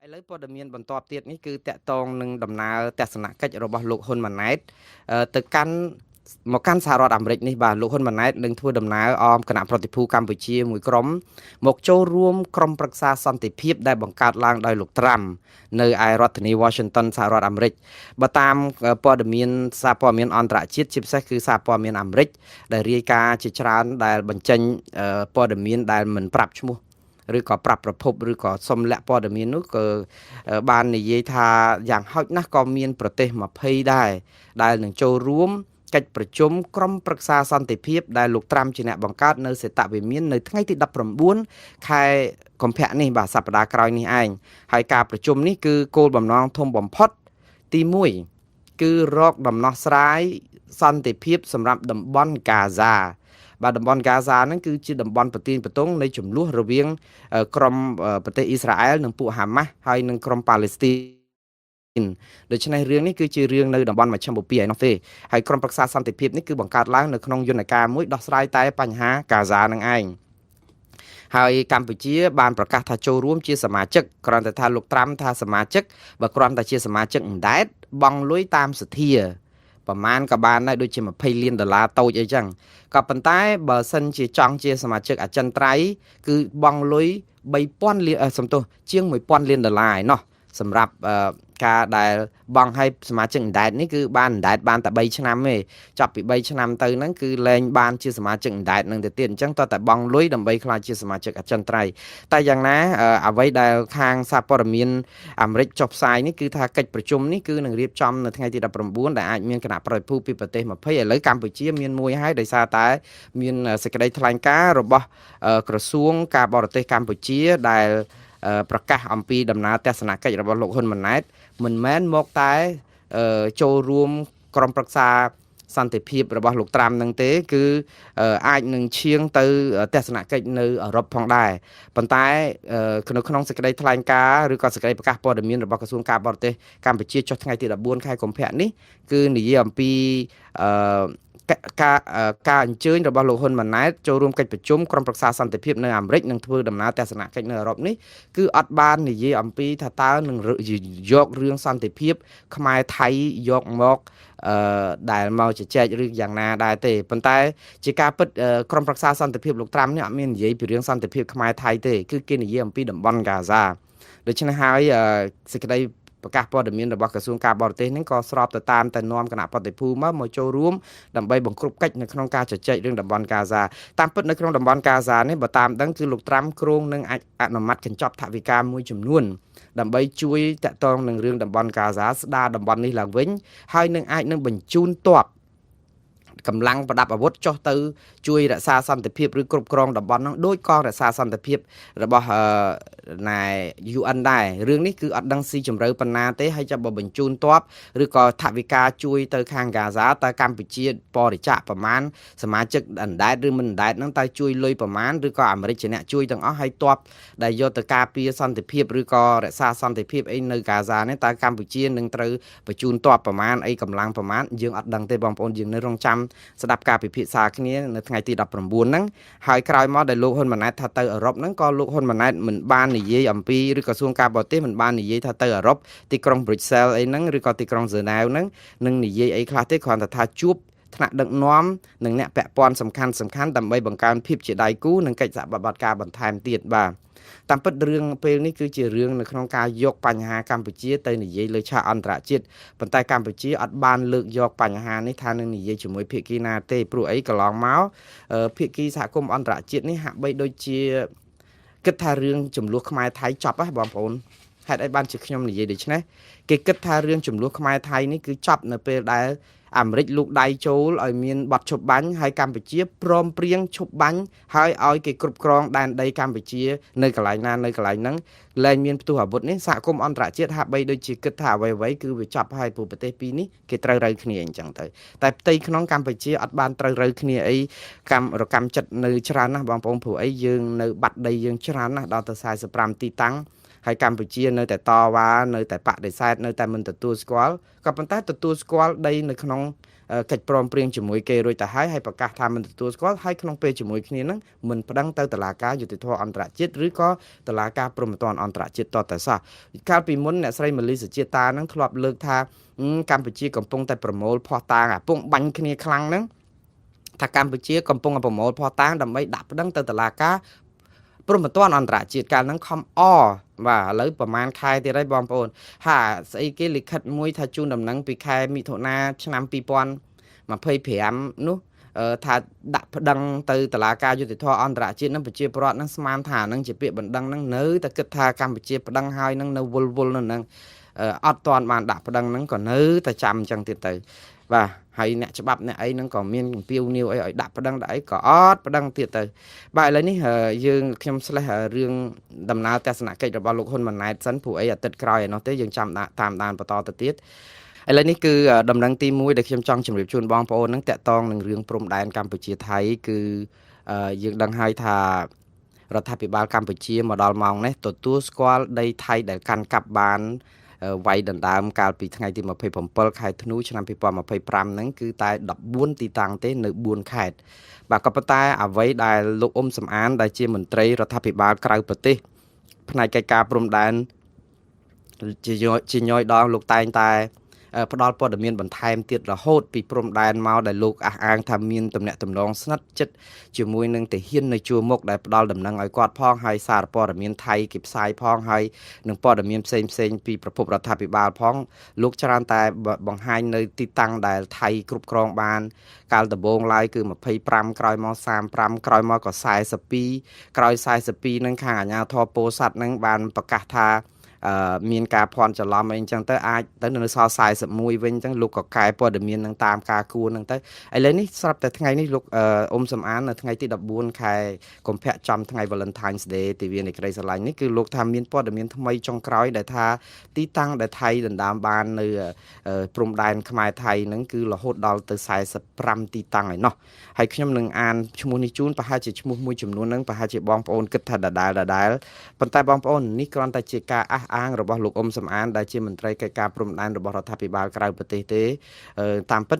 ឥឡូវព័ត៌មានបន្ទាប់ទៀតនេះគឺតាក់ទងនឹងដំណើរទស្សនកិច្ចរបស់លោកហ៊ុនម៉ាណែតទៅកាន់សហរដ្ឋអាមេរិកនេះបាទលោកហ៊ុនម៉ាណែតនឹងធ្វើដំណើរអមគណៈប្រតិភូកម្ពុជាមួយក្រុមមកចូលរួមក្រុមប្រឹក្សាសន្តិភាពដែលបង្កើតឡើងដោយលោកត្រាំនៅឯរដ្ឋធានី Washington សហរដ្ឋអាមេរិកបើតាមព័ត៌មានសារព័ត៌មានអន្តរជាតិជាពិសេសគឺសារព័ត៌មានអាមេរិកដែលរាយការណ៍ជាច្រើនដែលបញ្ចេញព័ត៌មានដែលមិនប្រាប់ឈ្មោះឬក៏ប្រាប់ប្រភពឬក៏សុំលាក់ព័ត៌មាននោះក៏បាននិយាយថាយ៉ាងហោចណាស់ក៏មានប្រទេស20ដែរដែលនឹងចូលរួមកិច្ចប្រជុំក្រុមប្រឹក្សាសន្តិភាពដែលលោកត្រាំជាអ្នកបង្កើតនៅសេតវិមាននៅថ្ងៃទី19ខែកុម្ភៈនេះបាទសប្តាហ៍ក្រោយនេះឯងហើយការប្រជុំនេះគឺគោលបំណងធំបំផុតទី1គឺរកដំណោះស្រាយសន្តិភាពសម្រាប់តំបន់កាហ្សាបាទតំបន់កាហ្សាហ្នឹងគឺជាតំបន់ប្រទីនប្រទង់នៃចំនួនរវាងក្រុមប្រទេសអ៊ីស្រាអែលនិងពួកហាម៉ាស់ហើយនិងក្រុមប៉ាឡេស្ទីនដូច្នេះរឿងនេះគឺជារឿងនៅតំបន់មជ្ឈមបូព៌ាឯនោះទេហើយក្រុមប្រឹក្សាសន្តិភាពនេះគឺបង្កើតឡើងនៅក្នុងយន្តការមួយដោះស្រាយតែបញ្ហាកាហ្សានឹងឯងហើយកម្ពុជាបានប្រកាសថាចូលរួមជាសមាជិកគ្រាន់តែថាលោកត្រាំថាសមាជិកបើគ្រាន់តែជាសមាជិកអណ្ដែតបង់លុយតាមសទ្ធាប្រមាណក៏បានដែរដូចជា$20 លានតូចអីចឹងក៏ប៉ុន្តែបើសិនជាចង់ជាសមាជិកអចិន្ត្រៃយ៍គឺបង់លុយ$3,000 លានសំទោសជាង$1,000 លានឯណោះសម្រាប់ការដែលបង់ឲ្យសមាជិកអណ្ដែតនេះគឺបានអណ្ដែតបានតែ3ឆ្នាំទេចាប់ពី3ឆ្នាំទៅហ្នឹងគឺលែងបានជាសមាជិកអណ្ដែតនឹងទៅទៀតអញ្ចឹងតើតែបង់លុយដើម្បីក្លាយជាសមាជិកអចិន្ត្រៃយ៍តែយ៉ាងណាអ្វីដែលខាងសារព័ត៌មានអាមេរិកចុះផ្សាយនេះគឺថាកិច្ចប្រជុំនេះគឺនឹងរៀបចំនៅថ្ងៃទី19ដែលអាចមានគណៈប្រតិភូពីប្រទេស20ឥឡូវកម្ពុជាមានមួយហើយដោយសារតែមានសេចក្តីថ្លែងការណ៍របស់ក្រសួងការបរទេសកម្ពុជាដែលប្រកាសអំពីដំណើរទស្សនកិច្ចរបស់លោកហ៊ុនម៉ាណែតមិនមែនមកតែចូលរួមក្រុមប្រឹក្សាសន្តិភាពរបស់លោកត្រាំនឹងទេគឺអាចនឹងឈៀងទៅទស្សនកិច្ចនៅអឺរ៉ុបផងដែរប៉ុន្តែនៅក្នុងសេចក្តីថ្លែងការណ៍ឬក៏សេចក្តីប្រកាសព័ត៌មានរបស់ក្រសួងការបរទេសកម្ពុជាចុះថ្ងៃទី14ខែកុម្ភៈនេះគឺនិយាយអំពីការអញ្ជើញរបស់លោកហ៊ុនម៉ាណែតចូលរួមកិច្ចប្រជុំក្រុមប្រឹក្សាសន្តិភាពនៅអាមេរិកនិងធ្វើដំណើរទស្សនកិច្ចនៅអឺរ៉ុបនេះគឺអត់បាននិយាយអំពីថាតើនឹងយករឿងសន្តិភាពខ្មែរថៃយកមកដែលមកជជែកឬយ៉ាងណាដែរទេប៉ុន្តែជាការពិតក្រុមប្រឹក្សាសន្តិភាពលោកត្រាំនេះអត់មាននិយាយពីរឿងសន្តិភាពខ្មែរថៃទេគឺគេនិយាយអំពីតំបន់ហ្គាហ្សាដូច្នេះហើយសេចក្តីប្រកាសព័ត៌មានរបស់ក្រសួងការបរទេសនេះក៏ស្របទៅតាមតែនាំគណៈប្រតិភូមកចូលរួមដើម្បីបង្ក្រប់កិច្ចនៅក្នុងការជជែករឿងតំបន់កាហ្សាតាមពិតនៅក្នុងតំបន់កាហ្សានេះបើតាមដឹងគឺលោកត្រាំគ្រោងនឹងអាចអនុម័តកញ្ចប់ថវិកាមួយចំនួនដើម្បីជួយតាក់ទងនឹងរឿងតំបន់កាហ្សាស្ដារតំបន់នេះឡើងវិញហើយនឹងអាចនឹងបញ្ជូនទ័ពកម្លាំងប្រដាប់អាវុធចុះទៅជួយរក្សាសន្តិភាពឬគ្រប់គ្រងតំបន់នោះដោយកងរក្សាសន្តិភាពរបស់UN ដែររឿងនេះគឺអត់ដឹងស៊ីជម្រៅប៉ុណ្ណាទេហើយចាំបើបញ្ជូនទ័ពឬក៏ថវិកាជួយទៅខាងហ្គាហ្សាតើកម្ពុជាបរិច្ចាគប្រមាណសមាជិកអណ្ដែតឬមិនអណ្ដែតហ្នឹងតើជួយលុយប្រមាណឬក៏អាមេរិកជាអ្នកជួយទាំងអស់ហើយទ័ពដែលយកទៅការពារសន្តិភាពឬក៏រក្សាសន្តិភាពអីនៅហ្គាហ្សានេះតើកម្ពុជានឹងត្រូវបញ្ជូនទ័ពប្រមាណអីកម្លាំងប្រមាណយើងអត់ដឹងទេបងប្អូនយើងនៅរងចាំស្ដាប់ការពិភាក្សាគ្នានៅថ្ងៃទី19ហ្នឹងហើយក្រោយមកដែលលោកហ៊ុនម៉ាណែតថាទៅអឺរ៉ុបហ្នឹងក៏លោកហ៊ុនម៉ាណែតមិនបាននិយាយអំពីឬក្រសួងការបរទេសមិនបាននិយាយថាទៅអឺរ៉ុបទីក្រុង Brussels អីហ្នឹងឬក៏ទីក្រុង Geneva ហ្នឹងនឹងនិយាយអីខ្លះទេគ្រាន់តែថាជួបថ្នាក់ដឹកនាំនិងអ្នកពាក់ព័ន្ធសំខាន់ដើម្បីបង្កើនភាពជាដៃគូនិងកិច្ចសហប្រតិបត្តិការបន្ថែមទៀតបាទតាមពិតរឿងពេលនេះគឺជារឿងនៅក្នុងការយកបញ្ហាកម្ពុជាទៅនិយាយលើឆាកអន្តរជាតិប៉ុន្តែកម្ពុជាអត់បានលើកយកបញ្ហានេះថានឹងនិយាយជាមួយភាគីណាទេព្រោះអីកន្លងមកភាគីសហគមន៍អន្តរជាតិនេះហាក់បីដូចជាគិតថារឿងចំនួនខ្មែរថៃចប់ហើយបងប្អូនហេតុអីបានជាខ្ញុំនិយាយដូច្នេះគេគិតថារឿងចំនួនខ្មែរថៃនេះគឺចប់នៅពេលដែលអាមេរិកលូកដៃចូលឲ្យមានបទឈប់បាញ់ហើយកម្ពុជាព្រមព្រៀងឈប់បាញ់ហើយឲ្យគេគ្រប់គ្រងដែនដីកម្ពុជានៅកន្លែងណានៅកន្លែងហ្នឹងលែងមានផ្ទុះអាវុធនេះសហគមន៍អន្តរជាតិហាក់បីដូចជាគិតថាអ្វីៗគឺវាចប់ហើយព្រោះប្រទេសពីរនេះគេត្រូវរើគ្នាអញ្ចឹងទៅតែផ្ទៃក្នុងកម្ពុជាអត់បានត្រូវរើគ្នាអីកម្មចិត្តនៅច្រើនណាស់បងប្អូនព្រោះអីយើងនៅបាត់ដីយើងច្រើនណាស់ដល់ទៅ45ទីតាំង ហើយកម្ពុជានៅតែតវ៉ានៅតែបដិសេធនៅតែមិនទទួលស្គាល់ក៏ប៉ុន្តែទទួលស្គាល់ដីនៅក្នុងកិច្ចព្រមព្រៀងជាមួយគេរួចទៅហើយប្រកាសថាមិនទទួលស្គាល់ហើយក្នុងពេលជាមួយគ្នានឹងមិនប្តឹងទៅតុលាការយុត្តិធម៌អន្តរជាតិឬក៏តុលាការព្រហ្មទណ្ឌអន្តរជាតិតទៅសោះកាលពីមុនអ្នកស្រីម៉ាលីសុជាតានឹងធ្លាប់លើកថាកម្ពុជាកំពុងតែប្រមូលភស្តុតាងពងបាញ់គ្នាខ្លាំងហ្នឹងថាកម្ពុជាកំពុងប្រមូលភស្តុតាងដើម្បីដាក់ប្តឹងទៅតុលាការព្រហ្មទណ្ឌអន្តរជាតិកាលហ្នឹងខំបាទឥឡូវប្រហែលខែទៀតហើយបងប្អូនហាស្អីគេលិខិតមួយថាជូនដំណឹងពីខែមិថុនាឆ្នាំ2025នោះថាដាក់ប្តឹងទៅតុលាការយុត្តិធម៌អន្តរជាតិនឹងប្រជាពលរដ្ឋនឹងស្មានថានឹងជាពាក្យបណ្ដឹងនឹងនៅតែគិតថាកម្ពុជាប្តឹងហើយនឹងនៅវល់នឹងអត់ទាន់បានដាក់ប្តឹងនឹងក៏នៅតែចាំអញ្ចឹងទៀតទៅបាទហើយអ្នកច្បាប់អ្នកអីហ្នឹងក៏មានអំពាវនាវអីឲ្យដាក់ប្តឹងដាក់អីក៏អត់ប្តឹងទៀតទៅបាទឥឡូវនេះយើងខ្ញុំស្លេះរឿងដំណើរទស្សនកិច្ចរបស់លោកហ៊ុនម៉ាណែតសិនព្រោះអីអាទិត្យក្រោយឯនោះទេយើងចាំតាមដានបន្តទៅទៀតឥឡូវនេះគឺដំណឹងទី1ដែលខ្ញុំចង់ជម្រាបជូនបងប្អូនហ្នឹងតាក់ទងនឹងរឿងព្រំដែនកម្ពុជាថៃគឺយើងដឹងហើយថារដ្ឋាភិបាលកម្ពុជាមកដល់ម៉ោងនេះទទួលស្គាល់ដីថៃដែលកាន់កាប់បានវាយដណ្ដើមកាលពីថ្ងៃទី27ខែធ្នូឆ្នាំ2025ហ្នឹងគឺតែ14ទីតាំងទេនៅ4ខេត្តបាទក៏ប៉ុន្តែអ្វីដែលលោកអ៊ុំសំអានដែលជាមន្ត្រីរដ្ឋាភិបាលក្រៅប្រទេសផ្នែកកិច្ចការព្រំដែនជាញយដងលោកតែងតែផ្ដល់ព័ត៌មានបន្ថែមទៀតរហូតពីព្រំដែនមកដែលលោកអះអាងថាមានទំនាក់ទំនងស្និទ្ធជិតជាមួយនឹងទាហាននៅជួរមុខដែលផ្ដល់ដំណឹងឲ្យគាត់ផងហើយសារព័ត៌មានថៃគេផ្សាយផងហើយនឹងព័ត៌មានផ្សេងពីប្រភពរដ្ឋាភិបាលផងលោកច្រើនតែបង្ហាញនៅទីតាំងដែលថៃគ្រប់គ្រងបានកាលដំបូងឡើយគឺ25ក្រោយមក35ក្រោយមកក៏42ក្រោយ42នឹងខាងអាជ្ញាធរពោធិ៍សាត់នឹងបានប្រកាសថាមានការភ័ន្តច្រឡំអីអញ្ចឹងទៅអាចទៅនៅសល់41វិញអញ្ចឹងលោកក៏កែព័ត៌មាននឹងតាមការគួរនឹងទៅឥឡូវនេះស្រាប់តែថ្ងៃនេះលោកអ៊ុំសំអាននៅថ្ងៃទី14ខែកុម្ភៈចំថ្ងៃ Valentine's Day ទិវានៃក្តីស្រឡាញ់នេះគឺលោកថាមានព័ត៌មានថ្មីចុងក្រោយដែលថាទីតាំងដែលថៃដណ្ដើមបាននៅព្រំដែនខ្មែរថៃហ្នឹងគឺរហូតដល់ទៅ45ទីតាំងឯណោះហើយខ្ញុំនឹងអានឈ្មោះនេះជូនប្រហែលជាឈ្មោះមួយចំនួនហ្នឹងប្រហែលជាបងប្អូនគិតថាដដែលប៉ុន្តែបងប្អូននេះគ្រាន់តែជាការអះអាងរបស់លោកអ៊ុំសំអានដែលជាមន្ត្រីកិច្ចការព្រំដែនរបស់រដ្ឋាភិបាលក្រៅប្រទេសទេតាមពិត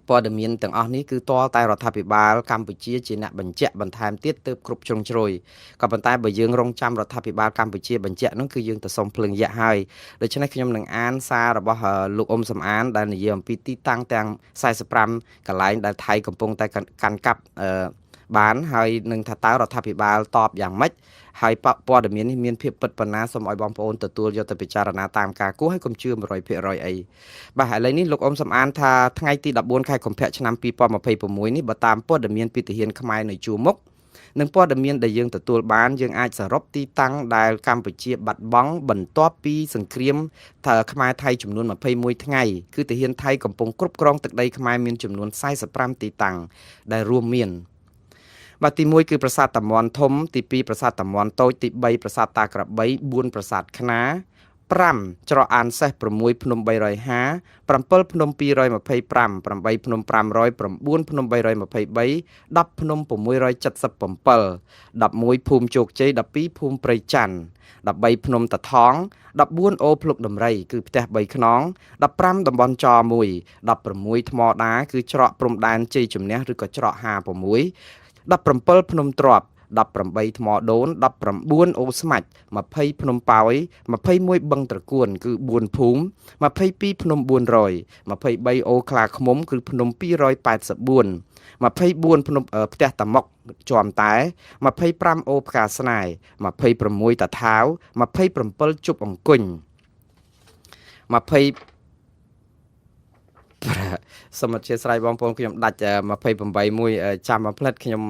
ព័ត៌មានទាំងអស់នេះគឺតតែរដ្ឋាភិបាលកម្ពុជាជាអ្នកបញ្ជាក់បន្ថែមទៀតទើបគ្រប់ជ្រុងជ្រោយក៏ប៉ុន្តែបើយើងរងចាំរដ្ឋាភិបាលកម្ពុជាបញ្ជាក់នោះគឺយើងទៅសុំភ្លើងយៈហើយដូច្នេះខ្ញុំនឹងអានសាររបស់លោកអ៊ុំសំអានដែលនិយាយអំពីទីតាំងទាំង45កន្លែងដែលថៃកំពុងតែកាន់កាប់បានហើយនឹងថាតើរដ្ឋាភិបាលតបយ៉ាងម៉េចហើយព័ត៌មាននេះមានភាពពិតប៉ុណ្ណាសូមឲ្យបងប្អូនទទួលយកទៅពិចារណាតាមការគួរហើយកុំជឿ 100% អីបាទឥឡូវនេះលោកអ៊ុំសំអានថាថ្ងៃទី14ខែកុម្ភៈឆ្នាំ2026នេះបើតាមព័ត៌មានពីទាហានខ្មែរនៅជួរមុខនិងព័ត៌មានដែលយើងទទួលបានយើងអាចសរុបទីតាំងដែលកម្ពុជាបាត់បង់បន្ទាប់ពីសង្គ្រាមខ្មែរថៃចំនួន21ថ្ងៃគឺទាហានថៃកំពុងគ្រប់គ្រងទឹកដីខ្មែរមានចំនួន45ទីតាំងដែលរួមមានបាទទី1គឺប្រាសាទតាមាន់ធំទី2ប្រាសាទតាមាន់តូចទី3ប្រាសាទតាក្របី4ប្រាសាទខ្នា5ច្រកអានសេះ6ភ្នំ350 7ភ្នំ225 8ភ្នំ500 9ភ្នំ323 10ភ្នំ677 11ភូមិជោគជ័យ12ភូមិព្រៃច័ន្ទ13ភ្នំតាថង14អូភ្លុកដំរីគឺផ្ទះ3ខ្នង15តំបន់ច1 16ថ្មដាគឺច្រកព្រំដែនជ័យជំនះឬក៏ច្រក56 17ភ្នំទ្រាប់18ថ្មដូន19អូស្មាច់20ភ្នំប៉ោយ21បឹងត្រកួនគឺ4ភូមិ22ភ្នំ400 23អូខ្លាឃ្មុំគឺភ្នំ284 24ភ្នំផ្ទះតាមុកជាំតែ25អូផ្កាស្នេហ៍26តាថាវ27ជប់អង្គុញ20សូមអធិស្ឋានបងប្អូនខ្ញុំដាច់28មួយចាំមកផ្លិតខ្ញុំ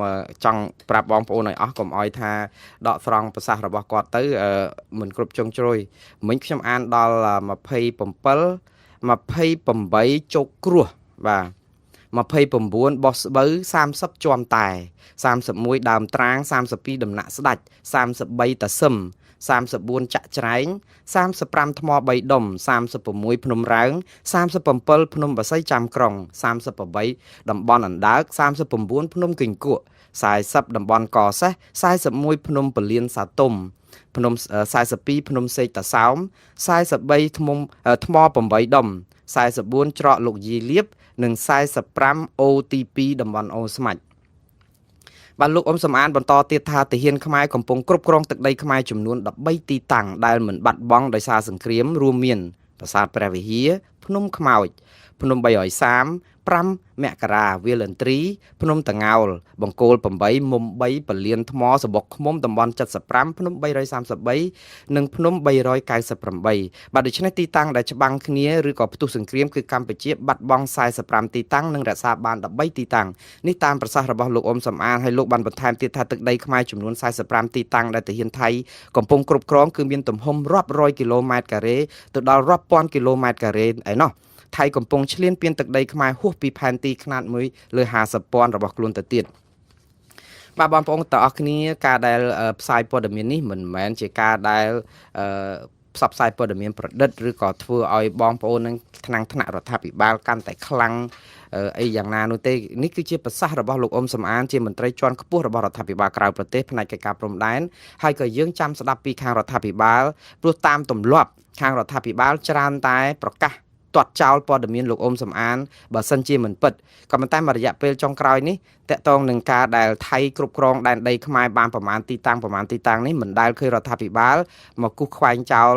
ចង់ប្រាប់បងប្អូនឲ្យអស់កុំអោយថាដកស្រង់ប្រសាសន៍របស់គាត់ទៅមិនគ្រប់ជ្រុងជ្រោយមិញខ្ញុំអានដល់28ជោគគ្រោះបាទ29បោះស្បូវ30ជាំតែ31ដើមត្រាង32ដំណាក់ស្ដាច់33តាសឹម34ចាក់ច្រែង35ថ្ម3ដុំ36ភ្នំរ៉ើង37ភ្នំបស័យចាំក្រុង38តំបន់អណ្ដើក39ភ្នំគិញគក់ 40តំបន់កសេះ41ភ្នំពលានសាទុំភ្នំ42ភ្នំសេកតាសោម43ថ្ម8ដុំ44ច្រកលោកយីលៀបនិង45អូទី2តំបន់អូស្មាច់បានលោកអ៊ំសំអានបន្តទៀតថាទាហានខ្មែរកំពុងគ្រប់គ្រងទឹកដីខ្មែរចំនួន13ទីតាំងដែលមិនបាត់បង់ដោយសារសង្គ្រាមរួមមានប្រាសាទព្រះវិហារភ្នំខ្មោចភ្នំ330 5មករាវាលន្ទ្រីភ្នំតងោលបង្គោល8មុំ3ពលានថ្មសបុកឃុំតំបន់75ភ្នំ333និងភ្នំ398បាទដូច្នេះទីតាំងដែលច្បាំងគ្នាឬក៏ផ្ទុះសង្គ្រាមគឺកម្ពុជាបាត់បង់45ទីតាំងនិងរក្សាបាន13ទីតាំងនេះតាមប្រសាសន៍របស់លោកអ៊ុំសំអានហើយលោកបានបន្ថែមទៀតថាទឹកដីខ្មែរចំនួន45ទីតាំងដែលទាហានថៃកំពុងគ្រប់គ្រងគឺមានទំហំរាប់រយគីឡូម៉ែត្រការ៉េទៅដល់រាប់ពាន់គីឡូម៉ែត្រការ៉េឯណោះថៃកំពុងឈ្លានពានទឹកដីខ្មែរហួសពីផែនទីខ្នាតមួយលើ50,000របស់ខ្លួនទៅទៀតបាទបងប្អូនទាំងអស់គ្នាការដែលផ្សាយព័ត៌មាននេះមិនមែនជាការដែលផ្សព្វផ្សាយព័ត៌មានប្រឌិតឬក៏ធ្វើឲ្យបងប្អូននឹងថ្នាក់រដ្ឋាភិបាលកាន់តែខ្លាំងអីយ៉ាងណានោះទេនេះគឺជាប្រសាសន៍របស់លោកអ៊ុំសំអានជាមន្ត្រីជាន់ខ្ពស់របស់រដ្ឋាភិបាលក្រៅប្រទេសផ្នែកកិច្ចការព្រំដែនហើយក៏យើងចាំស្ដាប់ពីខាងរដ្ឋាភិបាលព្រោះតាមទម្លាប់ខាងរដ្ឋាភិបាលច្រើនតែប្រកាសទាត់ចោលព័ត៌មានលោកអ៊ុំសំអានបើសិនជាមិនពិតក៏ប៉ុន្តែមួយរយៈពេលចុងក្រោយនេះតកតងនឹងការដែលថៃគ្រប់គ្រងដែនដីខ្មែរបានប្រមាណទីតាំងនេះមិនដែលឃើញរដ្ឋាភិបាលមកគូសខ្វែងចោល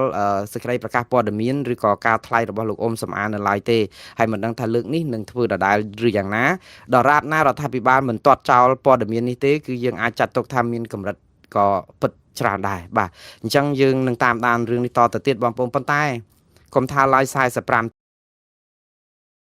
សេចក្តីប្រកាសព័ត៌មានឬក៏ការថ្លែងរបស់លោកអ៊ុំសំអាននៅឡើយទេហើយមិនដឹងថាលើកនេះនឹងធ្វើដដែលឬយ៉ាងណាដរាបណារដ្ឋាភិបាលមិនទាត់ចោលព័ត៌មាននេះទេគឺយើងអាចចាត់ទុកថាមានកម្រិតក៏ពិតច្រើនដែរបាទអញ្ចឹងយើងនឹងតាមដានរឿងនេះតទៅទៀតបងប្អូនប៉ុន្តែកុំថាឡើយ45